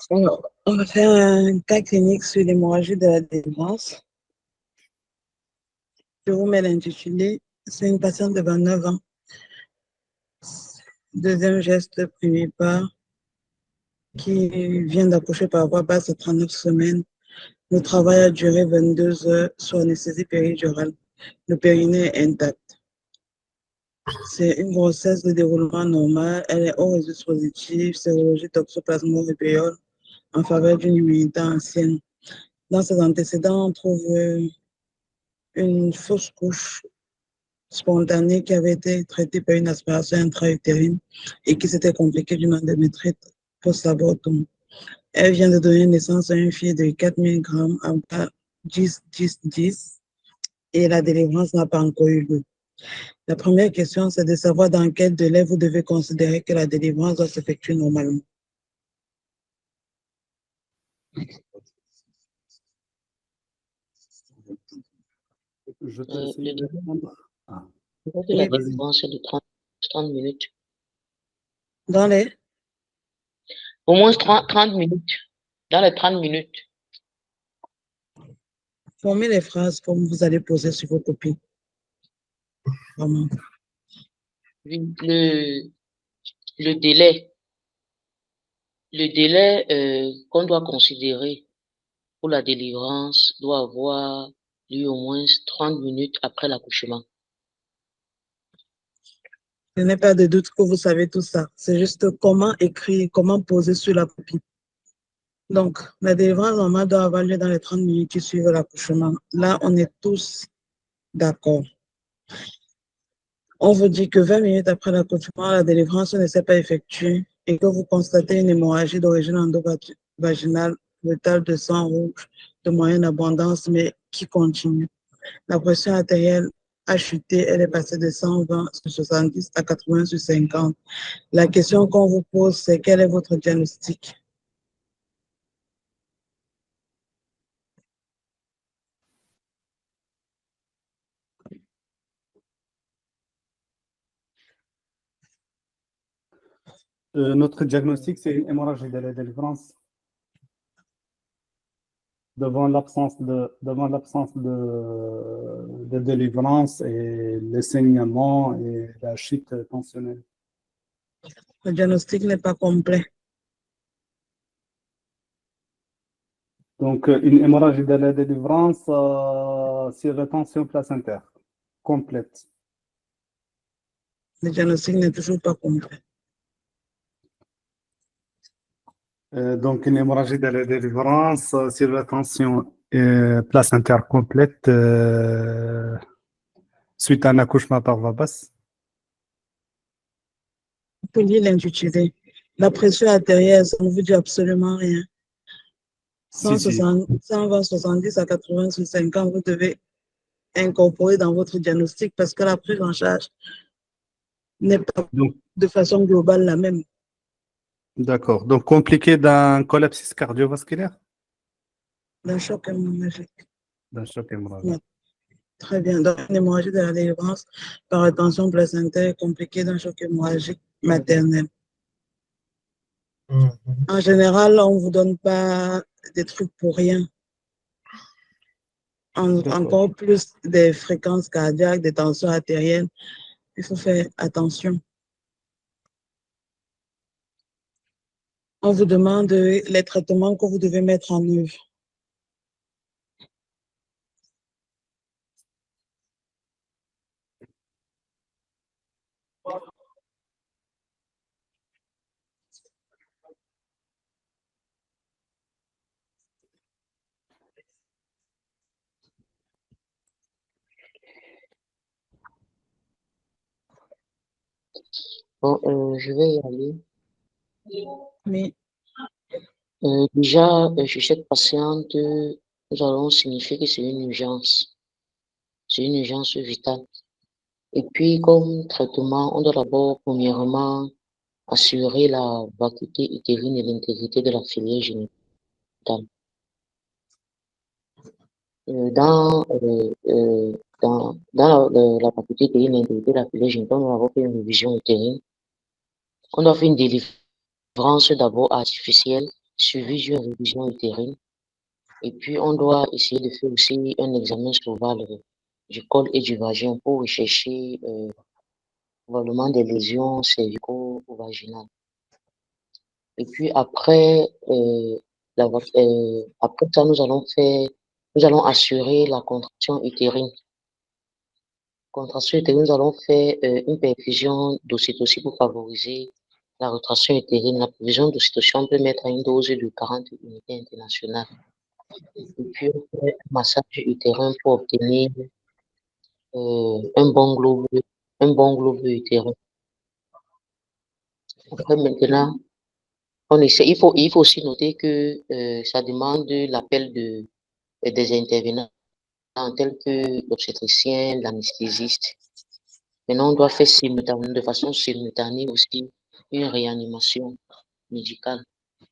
Alors, on va faire un cas clinique sur l'hémorragie de la délivrance. Je vous mets l'intitulé. C'est une patiente de 29 ans. Deuxième geste, premier pas, qui vient d'accoucher par voie basse à 39 semaines. Le travail a duré 22 heures sous anesthésie péridurale. Le périnée est intact. C'est une grossesse de déroulement normal. Elle est au résultat positif, sérologie toxoplasmose en faveur d'une immunité ancienne. Dans ses antécédents, on trouve une fausse couche spontanée qui avait été traitée par une aspiration intra-utérine et qui s'était compliquée d'une endométrite post-abortum. Elle vient de donner naissance à une fille de 4000 grammes en pas 10-10-10 et la délivrance n'a pas encore eu lieu. La première question, c'est de savoir dans quel délai vous devez considérer que la délivrance doit s'effectuer normalement. Je te essayer de répondre. Ah. La délivrance est de 30 minutes. Dans les Au moins 30 minutes. Dans les 30 minutes. Formez les phrases comme vous allez poser sur vos copies. Vraiment. Le délai qu'on doit considérer pour la délivrance doit avoir lieu au moins 30 minutes après l'accouchement. Je n'ai pas de doute que vous savez tout ça. C'est juste comment écrire, comment poser sur la copie. Donc, la délivrance normale doit avoir lieu dans les 30 minutes qui suivent l'accouchement. Là, on est tous d'accord. On vous dit que 20 minutes après l'accouchement, la délivrance ne s'est pas effectuée et que vous constatez une hémorragie d'origine endovaginale, brutale de sang rouge de moyenne abondance, mais qui continue. La pression artérielle a chuté, elle est passée de 120 sur 70 à 80 sur 50. La question qu'on vous pose, c'est quel est votre diagnostic? Notre diagnostic, c'est une hémorragie de la délivrance. Devant l'absence de délivrance et le saignement et la chute tensionnelle. Le diagnostic n'est pas complet. Donc, une hémorragie de la délivrance sur rétention placentaire complète. Le diagnostic n'est toujours pas complet. Donc, une hémorragie de la délivrance sur rétention placentaire complète suite à un accouchement par voie basse. Vous pouvez l'intituler. La pression artérielle, ça ne vous dit absolument rien. 120, 70 à 80 sur 50, vous devez incorporer dans votre diagnostic parce que la prise en charge n'est pas de façon globale la même. D'accord. Donc, compliqué d'un collapsus cardiovasculaire? D'un choc hémorragique. D'un choc hémorragique. Ouais. Très bien. Donc, une hémorragie de la délivrance par rétention placentaire compliquée d'un choc hémorragique maternel. En général, on ne vous donne pas des trucs pour rien. Encore plus des fréquences cardiaques, des tensions artérielles. Il faut faire attention. On vous demande les traitements que vous devez mettre en œuvre. Bon, je vais y aller. Oui. Déjà, chez cette patiente, nous allons signifier que c'est une urgence. C'est une urgence vitale. Et puis, comme traitement, on doit d'abord, premièrement, assurer la vacuité utérine et l'intégrité de la filière génitale. Dans la vacuité utérine et l'intégrité de la filière génitale, on doit avoir fait une révision utérine. On doit faire une délivrance d'abord artificielle suivi d'une révision utérine. Et puis, on doit essayer de faire aussi un examen soval du col et du vagin pour rechercher probablement des lésions cervico-vaginales. Et puis après, après ça, nous allons assurer la contraction utérine. Contraction utérine, nous allons faire une perfusion d'ocytocine pour favoriser la retraction utérine. La perfusion d'ocytocine, on peut mettre à une dose de 40 unités internationales. Et puis, on fait un massage utérin pour obtenir un bon globe utérin. Après, maintenant, il faut aussi noter que ça demande l'appel des intervenants tels que l'obstétricien, l'anesthésiste. Maintenant, on doit faire de façon simultanée aussi une réanimation médicale.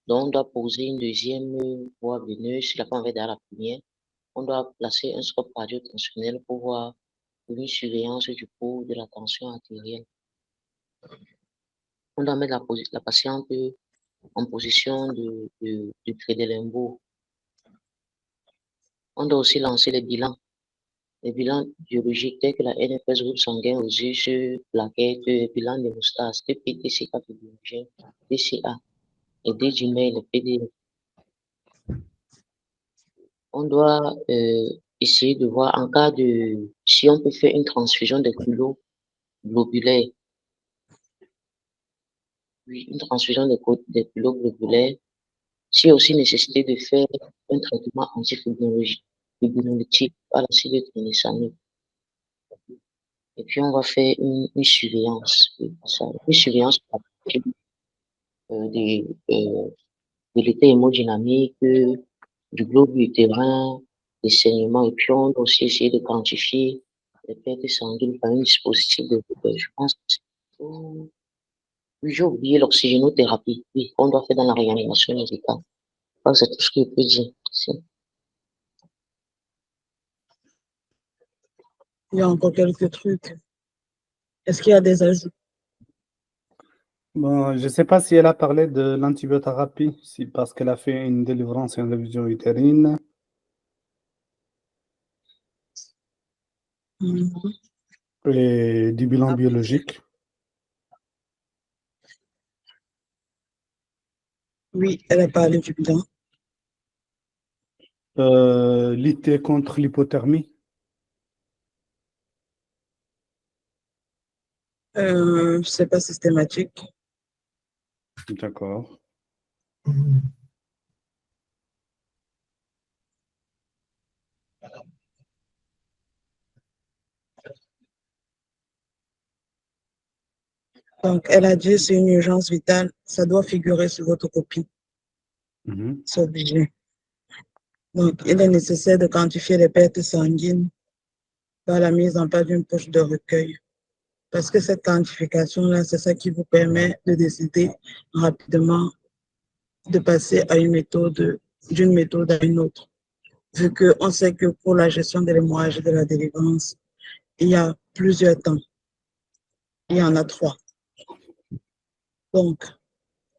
Donc, on doit poser une deuxième voie veineuse, la première dans la première. On doit placer un scope cardio-tensionnel pour voir une surveillance du cours de la tension artérielle. On doit mettre la patiente en position de Trendelenburg. On doit aussi lancer les bilans biologiques tels que la NFS, groupe sanguin aux yeux, plaquettes, bilan d'hémostase, TPTCK, TCA, et D-Gmail, PD. On doit essayer de voir en cas de si on peut faire une transfusion des culots globulaires. Oui, une transfusion des culots globulaires. S'il y a aussi nécessité de faire un traitement antifibrinolytique à l'acide tranexamique. Et puis, on va faire une surveillance. Une surveillance de l'état hémodynamique, du globe utérin, des saignements. Et puis, on doit aussi essayer de quantifier les pertes sanguines par un dispositif de je pense que c'est... Oui, j'ai oublié l'oxygénothérapie. Oui, on doit faire dans la réanimation médicale. Je pense que c'est tout ce que je peux dire. Merci. Il y a encore quelques trucs. Est-ce qu'il y a des ajouts? Bon, je ne sais pas si elle a parlé de l'antibiothérapie, parce qu'elle a fait une délivrance et une révision utérine. Et du bilan biologique. Oui, elle a parlé du bilan. Lutter contre l'hypothermie. C'est pas systématique. D'accord. Donc, elle a dit c'est une urgence vitale, ça doit figurer sur votre copie. C'est obligé. Donc, il est nécessaire de quantifier les pertes sanguines par la mise en place d'une poche de recueil. Parce que cette quantification-là, c'est ça qui vous permet de décider rapidement de passer à d'une méthode à une autre. Vu qu'on sait que pour la gestion de l'hémorragie de la délivrance, il y a plusieurs temps. Il y en a 3. Donc,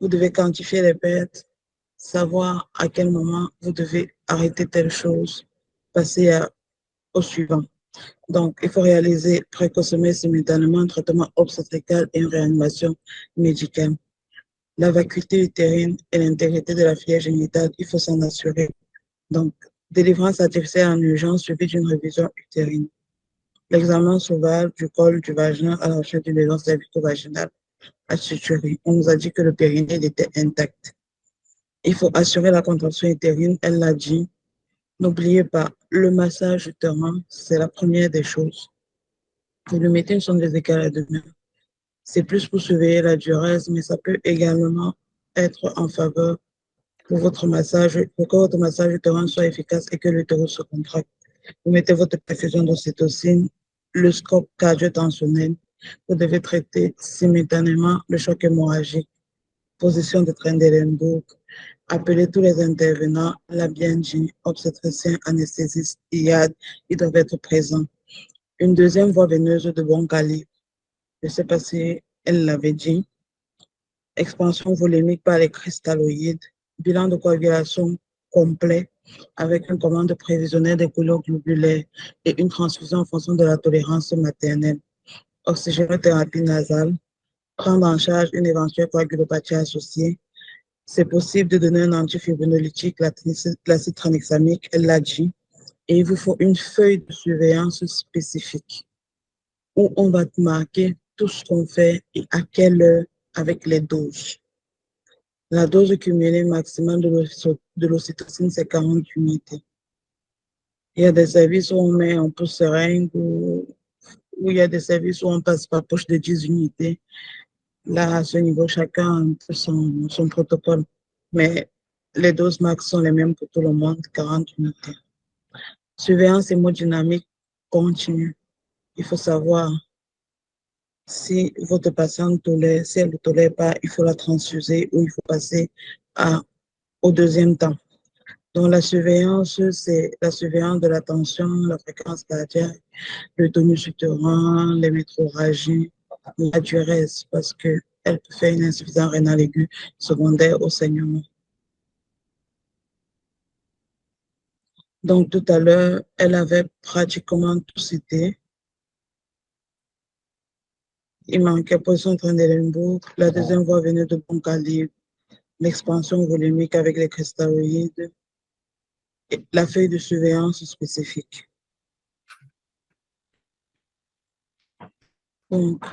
vous devez quantifier les pertes, savoir à quel moment vous devez arrêter telle chose, passer au suivant. Donc, il faut réaliser précocement et simultanément un traitement obstétrical et une réanimation médicale. La vacuité utérine et l'intégrité de la filière génitale, il faut s'en assurer. Donc, délivrance artificielle en urgence suivie d'une révision utérine. L'examen sauvage du col du vagin à la recherche d'une lésion cervico-vaginale à suturer. On nous a dit que le périnée était intact. Il faut assurer la contraction utérine, elle l'a dit. N'oubliez pas, le massage utérin, c'est la première des choses. Vous lui mettez une sonde vésicale à 2 mains. C'est plus pour surveiller la diurèse, mais ça peut également être en faveur pour votre massage, pour que votre massage utérin soit efficace et que l'utérus se contracte. Vous mettez votre perfusion d'ocytocine, le scope cardio-tensionnel. Vous devez traiter simultanément le choc hémorragique, position de Trendelenburg. Appelez tous les intervenants, l'a bien dit, obstétricien, anesthésiste, IAD, ils doivent être présents. Une deuxième voie veineuse de bon calibre. Je ne sais pas si elle l'avait dit. Expansion volémique par les cristalloïdes. bilan de coagulation complet avec une commande prévisionnelle des couleurs globulaires et une transfusion en fonction de la tolérance maternelle. Oxygénothérapie nasale, prendre en charge une éventuelle coagulopathie associée. C'est possible de donner un antifibrinolytique, l'acide tranexamique, LAG, et il vous faut une feuille de surveillance spécifique où on va te marquer tout ce qu'on fait et à quelle heure avec les doses. La dose cumulée maximale de l'ocytocine, c'est 40 unités. Il y a des services où on met en pouce seringue ou il y a des services où on passe par poche de 10 unités. Là, à ce niveau, chacun a son protocole. Mais les doses max sont les mêmes pour tout le monde, 40 unités. Surveillance hémodynamique continue. Il faut savoir si votre patiente tolère, si elle ne tolère pas, il faut la transfuser ou il faut passer au deuxième temps. Donc, la surveillance, c'est la surveillance de la tension, la fréquence cardiaque, le tonus utérin, les métrorragies, la diurèse, parce qu'elle peut faire une insuffisance rénale aiguë secondaire au saignement. Donc, tout à l'heure, elle avait pratiquement tout cité. Il manquait position train de Limbourg. La deuxième voie venait de bon calibre. L'expansion volumique avec les cristalloïdes. Et la feuille de surveillance spécifique. Donc,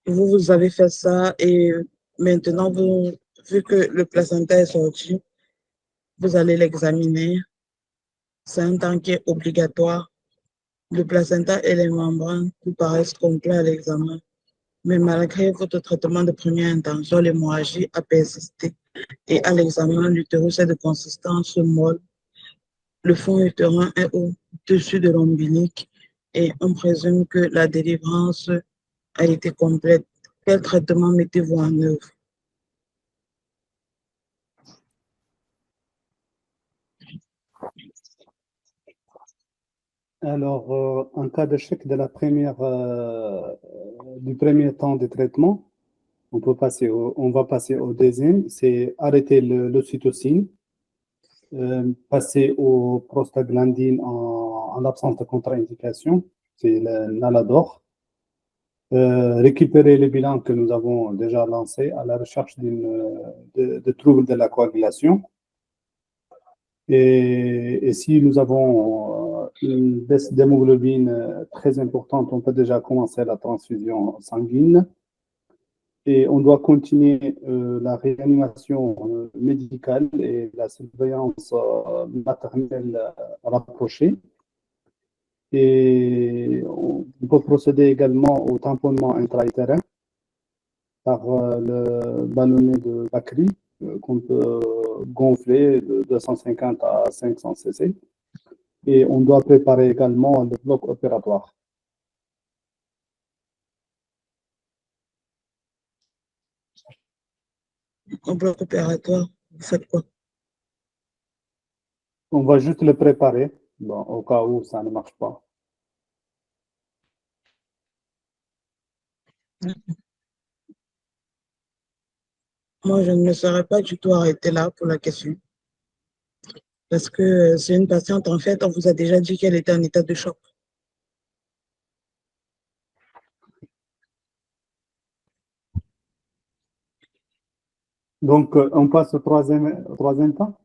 vous avez fait ça et maintenant, vu que le placenta est sorti, vous allez l'examiner. C'est un temps qui est obligatoire. Le placenta et les membranes vous paraissent complets à l'examen. Mais malgré votre traitement de première intention, l'hémorragie a persisté. Et à l'examen, l'utérus est de consistance molle. Le fond utérin est au-dessus de l'ombilique et on présume que la délivrance a été complète. Quel traitement mettez-vous en œuvre? Alors, en cas d'échec du premier temps de traitement, on va passer au deuxième, c'est arrêter l'ocytocine, passer aux prostaglandines en absence de contre-indication, c'est le Nalador, récupérer les bilans que nous avons déjà lancés à la recherche de troubles de la coagulation. Et si nous avons une baisse d'hémoglobine très importante, on peut déjà commencer la transfusion sanguine. Et on doit continuer la réanimation médicale et la surveillance maternelle rapprochée. Et on peut procéder également au tamponnement intra-utérin par le ballonnet de Bakri qu'on peut gonfler de 250 à 500 cc. Et on doit préparer également le bloc opératoire. Au bloc opératoire, vous faites quoi? On va juste le préparer, bon, au cas où ça ne marche pas. Moi, je ne me serais pas du tout arrêtée là pour la question. Parce que c'est une patiente, en fait, on vous a déjà dit qu'elle était en état de choc. Donc, on passe au troisième temps.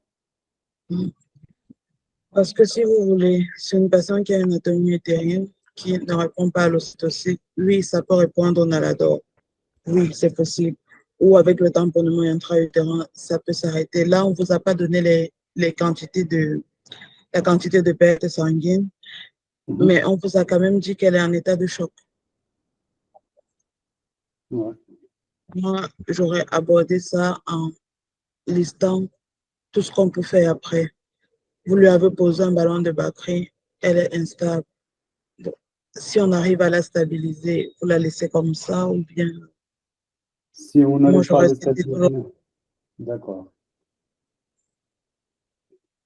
Parce que si vous voulez, c'est une patiente qui a une anatomie utérine qui ne répond pas à l'ocytocine. Oui, ça peut répondre au Nalador. Oui, c'est possible. Ou avec le tamponnement intra-utérin, ça peut s'arrêter. Là, on ne vous a pas donné la quantité de perte sanguine, mais on vous a quand même dit qu'elle est en état de choc. Ouais. Moi, j'aurais abordé ça en listant tout ce qu'on peut faire après. Vous lui avez posé un ballon de batterie, elle est instable. Bon, si on arrive à la stabiliser, vous la laissez comme ça ou bien... Si on Moi, n'arrive pas à j'aurais le cité stabiliser, d'accord.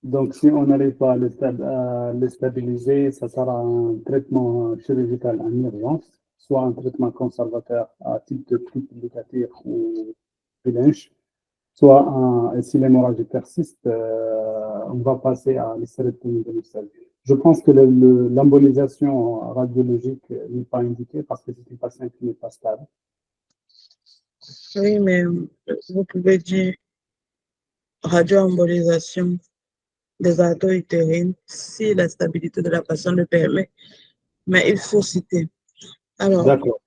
Donc, si on n'arrive pas à le stabiliser, ça sera un traitement chirurgical en urgence, soit un traitement conservateur à type de triple négatif ou Lynch, soit et si l'hémorragie persiste, on va passer à l'hystérectomie de l'ulcère. Je pense que l'embolisation radiologique n'est pas indiquée parce que c'est une patiente qui n'est pas stable. Oui, mais vous pouvez dire radioembolisation des artères utérines si la stabilité de la patiente le permet, mais il faut citer. Alors, D'accord.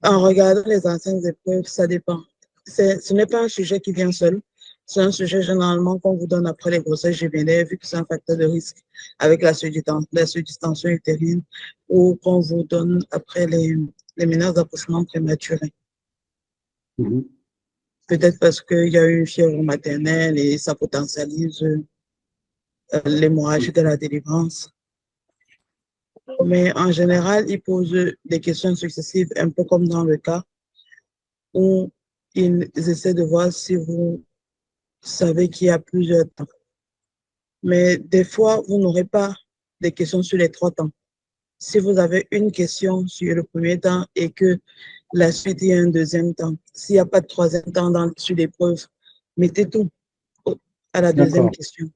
en regardant les anciennes épreuves, ça dépend. Ce n'est pas un sujet qui vient seul. C'est un sujet généralement qu'on vous donne après les grossesses juvéniles, vu que c'est un facteur de risque avec la surdistension utérine, ou qu'on vous donne après les menaces d'accouchement prématuré. Mhm. Peut-être parce qu'il y a eu une fièvre maternelle et ça potentialise l'hémorragie de la délivrance. Mais en général, ils posent des questions successives, un peu comme dans le cas où ils essaient de voir si vous savez qu'il y a plusieurs temps. Mais des fois, vous n'aurez pas des questions sur les 3 temps. Si vous avez une question sur le premier temps et que la suite, il y a un deuxième temps, s'il n'y a pas de troisième temps sur l'épreuve, mettez tout à la deuxième D'accord. question.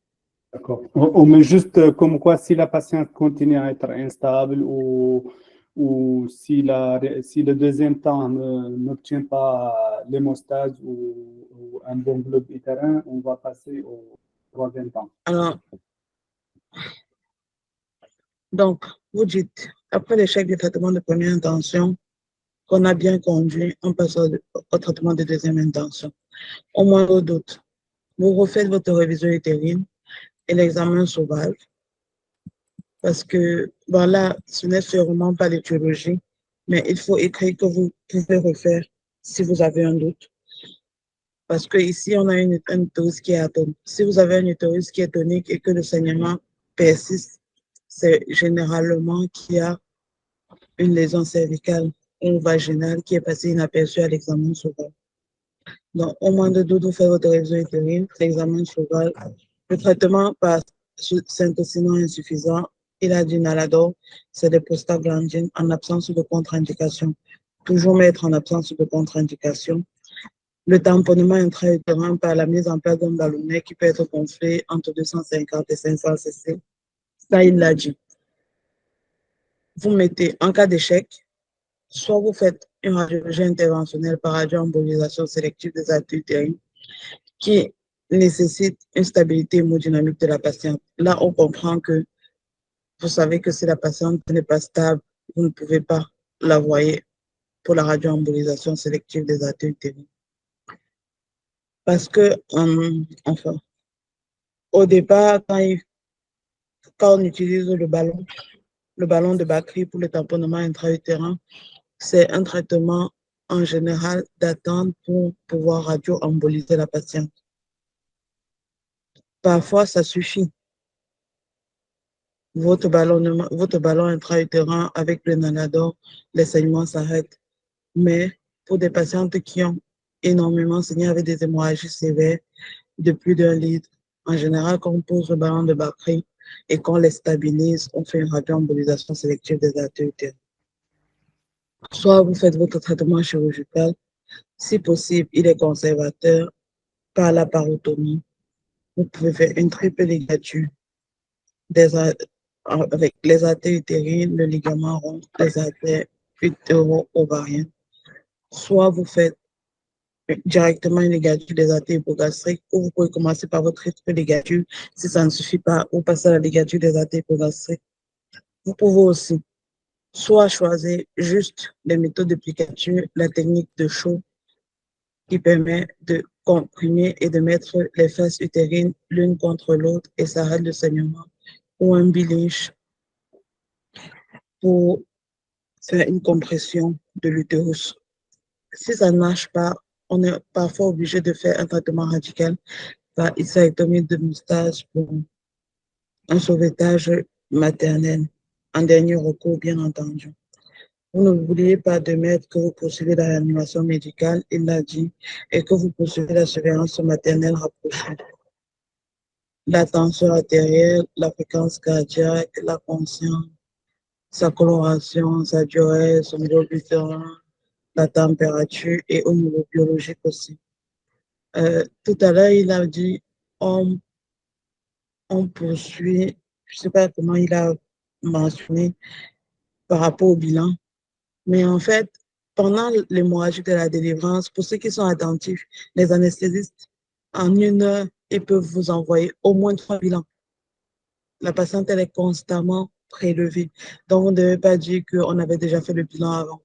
D'accord. On met juste comme quoi si la patiente continue à être instable ou si le deuxième temps n'obtient pas l'hémostase ou un bon globe utérin, on va passer au troisième temps. Alors, donc, vous dites, après l'échec du traitement de première intention, qu'on a bien conduit, on passe au traitement de deuxième intention. Au moindre doute, vous refaites votre révision utérine et l'examen sauvage, parce que voilà, ce n'est sûrement pas l'étiologie, mais il faut écrire que vous pouvez refaire si vous avez un doute. Parce que ici, on a un utérus qui est atonique. Si vous avez un utérus qui est tonique et que le saignement persiste, c'est généralement qu'il y a une lésion cervicale ou vaginale qui est passée inaperçue à l'examen sauvage. Donc, au moins de doute, vous faites votre révision utérine, l'examen sauvage. Le traitement par syntocinon insuffisant, il a du nalador, c'est des prostaglandines en absence de contre-indication. Toujours mettre en absence de contre-indication. Le tamponnement intra-utérin par la mise en place d'un ballonnet qui peut être gonflé entre 250 et 500 cc. Ça, il l'a dit. Vous mettez, en cas d'échec, soit vous faites une radiologie interventionnelle par radioembolisation sélective des artères utérines qui nécessite une stabilité hémodynamique de la patiente. Là, on comprend que vous savez que si la patiente n'est pas stable, vous ne pouvez pas l'envoyer pour la radioembolisation sélective des artères utérines. Parce que, enfin, au départ, quand on utilise le ballon de Bacry pour le tamponnement intra-utérin, c'est un traitement en général d'attente pour pouvoir radio-emboliser la patiente. Parfois, ça suffit. Votre ballon intra-utérin avec le nanador, les saignements s'arrêtent. Mais pour des patientes qui ont énormément saigné avec des hémorragies sévères de plus d'1 litre, en général, quand on pose le ballon de Bacry et qu'on les stabilise, on fait une radioembolisation sélective des artères utérines. Soit vous faites votre traitement chirurgical, si possible, il est conservateur par la parotomie. Vous pouvez faire une triple ligature avec les artères utérines, le ligament rond, les artères utéro-ovariennes. Soit vous faites directement une ligature des artères hypogastriques, ou vous pouvez commencer par votre triple ligature. Si ça ne suffit pas, vous passez à la ligature des artères hypogastriques. Vous pouvez aussi soit choisir juste les méthodes d'application, la technique de chaud qui permet de comprimer et de mettre les fesses utérines l'une contre l'autre et ça arrête le saignement, ou un bilinge pour faire une compression de l'utérus. Si ça ne marche pas, on est parfois obligé de faire un traitement radical par hystérectomie de moustache pour un sauvetage maternel. En dernier recours, bien entendu. Vous n'oubliez pas de mettre que vous poursuivez la réanimation médicale, il l'a dit, et que vous poursuivez la surveillance maternelle rapprochée. La tension artérielle, la fréquence cardiaque, la conscience, sa coloration, sa durée, son globe utérin, la température et au niveau biologique aussi. Tout à l'heure, il a dit on, on poursuit, je ne sais pas comment il a mentionné par rapport au bilan, mais en fait, pendant l'hémorragie de la délivrance, pour ceux qui sont attentifs, les anesthésistes, en 1 heure, ils peuvent vous envoyer au moins 3 bilans. La patiente, elle est constamment prélevée. Donc, vous ne devez pas dire qu'on avait déjà fait le bilan avant.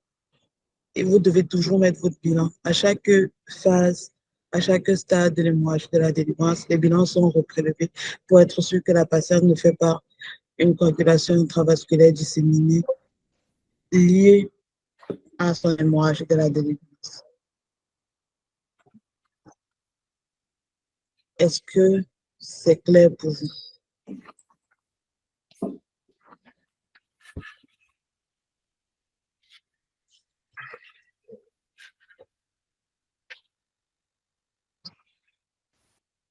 Et vous devez toujours mettre votre bilan. À chaque phase, à chaque stade de l'hémorragie de la délivrance, les bilans sont reprélevés pour être sûr que la patiente ne fait pas une coagulation intravasculaire disséminée liée à son hémorragie de la délivrance. Est-ce que c'est clair pour vous?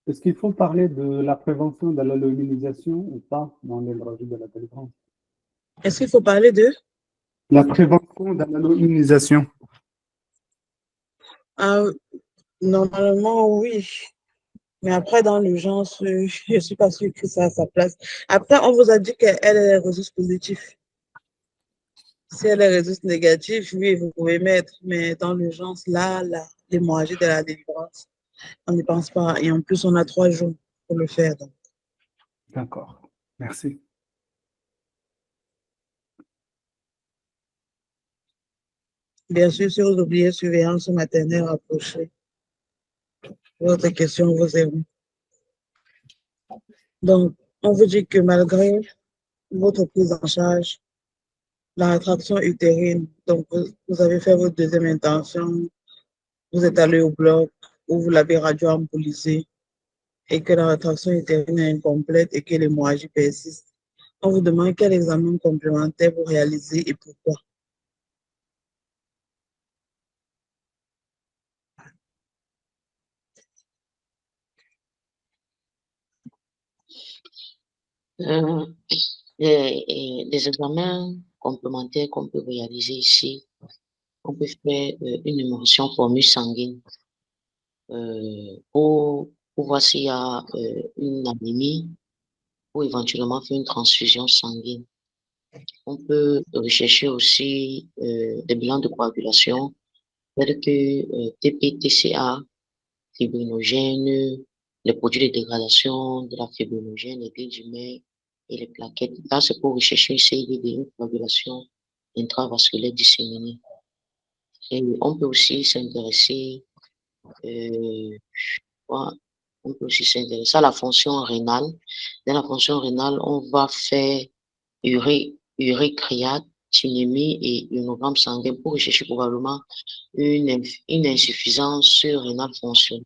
Est-ce qu'il faut parler de la prévention de l'alloïnisation ou pas dans l'hémorragie de la délivrance? Est-ce qu'il faut parler de... La prévention de l'alloïnisation. Normalement, oui. Mais après, dans l'urgence, je ne suis pas sûre que ça a sa place. Après, on vous a dit qu'elle est résus positif. Si elle est résus négatif, oui, vous pouvez mettre. Mais dans l'urgence, là, l'hémorragie de la délivrance, on n'y pense pas. Et en plus, on a 3 jours pour le faire. Donc. D'accord. Merci. Bien sûr, si vous oubliez surveillance maternelle rapprochée, votre question vous est où? Donc, on vous dit que malgré votre prise en charge, la rétraction utérine, donc vous avez fait votre deuxième intention, vous êtes allé au bloc ou vous l'avez radio-embolisé et que la rétraction utérine est incomplète et que l'hémorragie persiste. On vous demande quel examen complémentaire vous réalisez et pourquoi. Euh, les examens complémentaires qu'on peut réaliser ici, on peut faire une émulsion formule sanguine pour voir s'il y a une anémie ou éventuellement faire une transfusion sanguine. On peut rechercher aussi des bilans de coagulation tels que TP-TCA, fibrinogène, les produits de dégradation de la fibrinogène, les glycémies et les plaquettes. Là, c'est pour rechercher une CIVD, une coagulation intravasculaire disséminée. Et on peut aussi s'intéresser on peut aussi s'intéresser à la fonction rénale. Dans la fonction rénale, on va faire urécréatinémie et ionogramme sanguin pour rechercher probablement une insuffisance rénale fonctionnelle.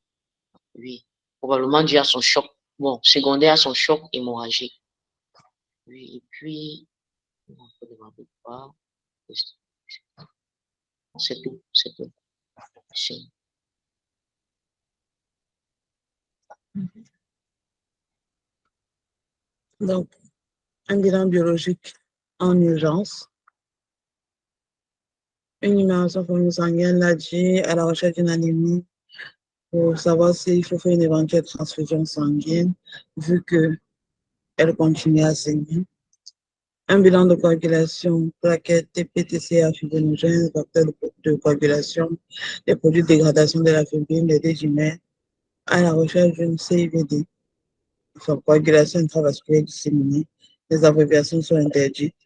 Oui, probablement dû à son choc, bon, secondaire à son choc hémorragique. Oui, et puis, on peut demander quoi? C'est tout, c'est tout. C'est- Donc, un bilan biologique en urgence, une numération formule sanguine, l'a dit, à la recherche d'une anémie pour savoir s'il faut faire une éventuelle transfusion sanguine, vu qu'elle continue à saigner. Un bilan de coagulation, plaquettes, TP-TCA, fibrinogène, facteurs de coagulation, les produits de dégradation de la fibrine, les dégimères, à la recherche d'une CIVD, enfin, coagulation intravasculaire disséminée. Les abréviations sont interdites.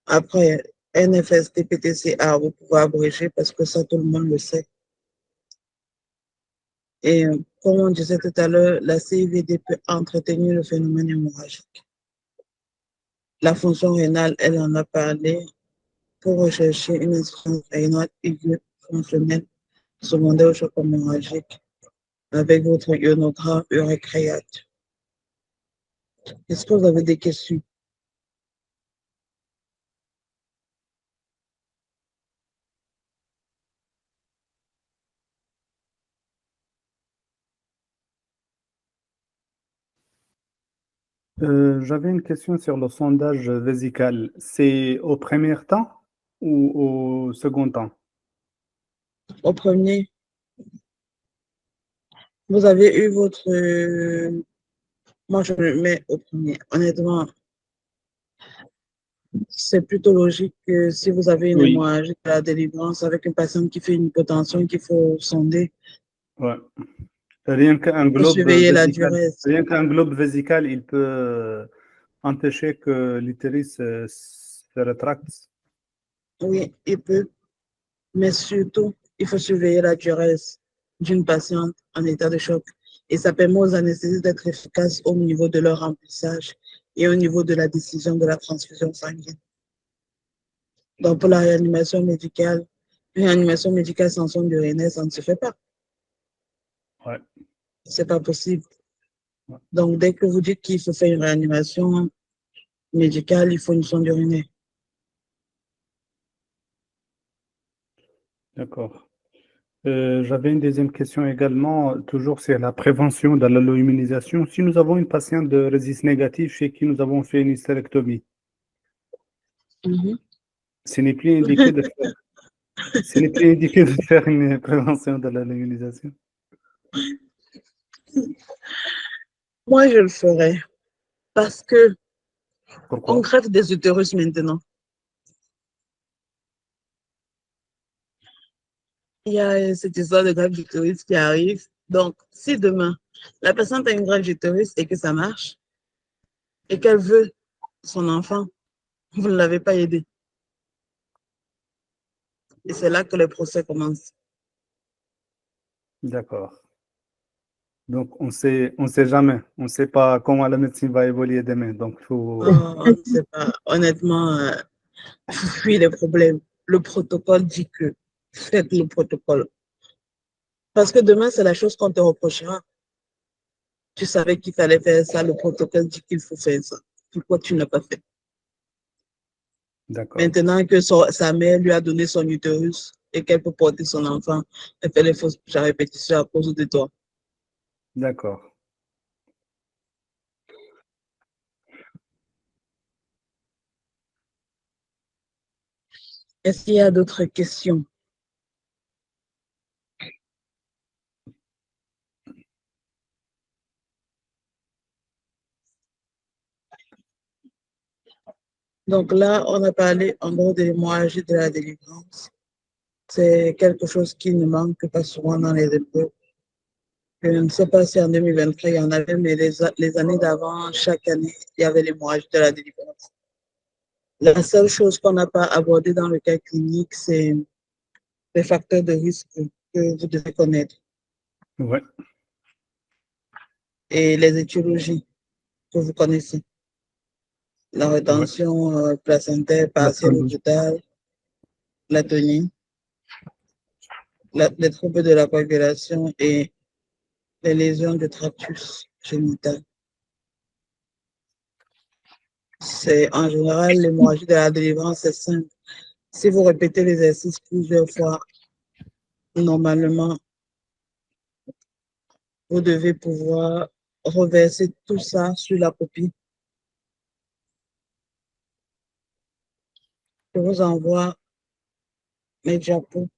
Après, NFS, TP-TCA, vous pouvez abréger parce que ça, tout le monde le sait. Et comme on disait tout à l'heure, la CIVD peut entretenir le phénomène hémorragique. La fonction rénale, elle en a parlé pour rechercher une insuffisance rénale aiguë fonctionnelle secondaire au choc hémorragique avec votre ionogramme urécréate. Est-ce que vous avez des questions? J'avais une question sur le sondage vésical. C'est au premier temps ou au second temps? Au premier, Vous avez eu votre... moi, je le mets au premier. Honnêtement, c'est plutôt logique que si vous avez une Oui, hémorragie de la délivrance avec une patiente qui fait une hypotension qu'il faut sonder, ouais. il faut surveiller la diurèse. Rien qu'un globe vésical, il peut empêcher que l'utérus se rétracte. Oui, il peut, mais surtout, il faut surveiller la diurèse d'une patiente en état de choc. Et ça permet aux anesthésistes d'être efficaces au niveau de leur remplissage et au niveau de la décision de la transfusion sanguine. Donc, pour la réanimation médicale, une réanimation médicale sans sonde urinaire, ça ne se fait pas. Ouais. C'est pas possible. Ouais. Donc, dès que vous dites qu'il faut faire une réanimation médicale, il faut une sonde urinaire. D'accord. J'avais une deuxième question également, toujours sur la prévention de l'alloimmunisation. Si nous avons une patiente de résiste négatif chez qui nous avons fait une hystérectomie, Mhm. ce n'est plus indiqué de faire, ce n'est plus indiqué de faire une prévention de l'alloimmunisation. Moi, je le ferais parce que on Pourquoi? greffe des utérus maintenant. Il y a cette histoire de greffe d'utérus qui arrive. Donc, si demain, la personne a une greffe d'utérus et que ça marche et qu'elle veut son enfant, vous ne l'avez pas aidé. Et c'est là que le procès commence. D'accord. Donc, on sait jamais. On ne sait pas comment la médecine va évoluer demain. Donc, il faut... On ne sait pas. Honnêtement, fuis les problèmes. Le protocole dit que faites le protocole. Parce que demain, c'est la chose qu'on te reprochera. Tu savais qu'il fallait faire ça, le protocole dit qu'il faut faire ça. Pourquoi tu n'as pas fait? D'accord. Maintenant que sa mère lui a donné son utérus et qu'elle peut porter son enfant, elle fait les fausses couches à répétition à cause de toi. D'accord. Est-ce qu'il y a d'autres questions? Donc là, on a parlé en gros de l'hémorragie de la délivrance. C'est quelque chose qui ne manque pas souvent dans les épreuves. Je ne sais pas si en 2023, il y en avait, mais les années d'avant, chaque année, il y avait l'hémorragie de la délivrance. La seule chose qu'on n'a pas abordée dans le cas clinique, c'est les facteurs de risque que vous devez connaître Ouais. et les étiologies que vous connaissez. La Ouais. rétention placentaire La partielle ou chronologie. totale, l'atonie, les troubles de la coagulation et les lésions du tractus génital. C'est en général l'hémorragie de la délivrance, c'est simple. Si vous répétez l'exercice plusieurs fois, normalement, vous devez pouvoir reverser tout ça sur la copie. Je vous envoie mes diapos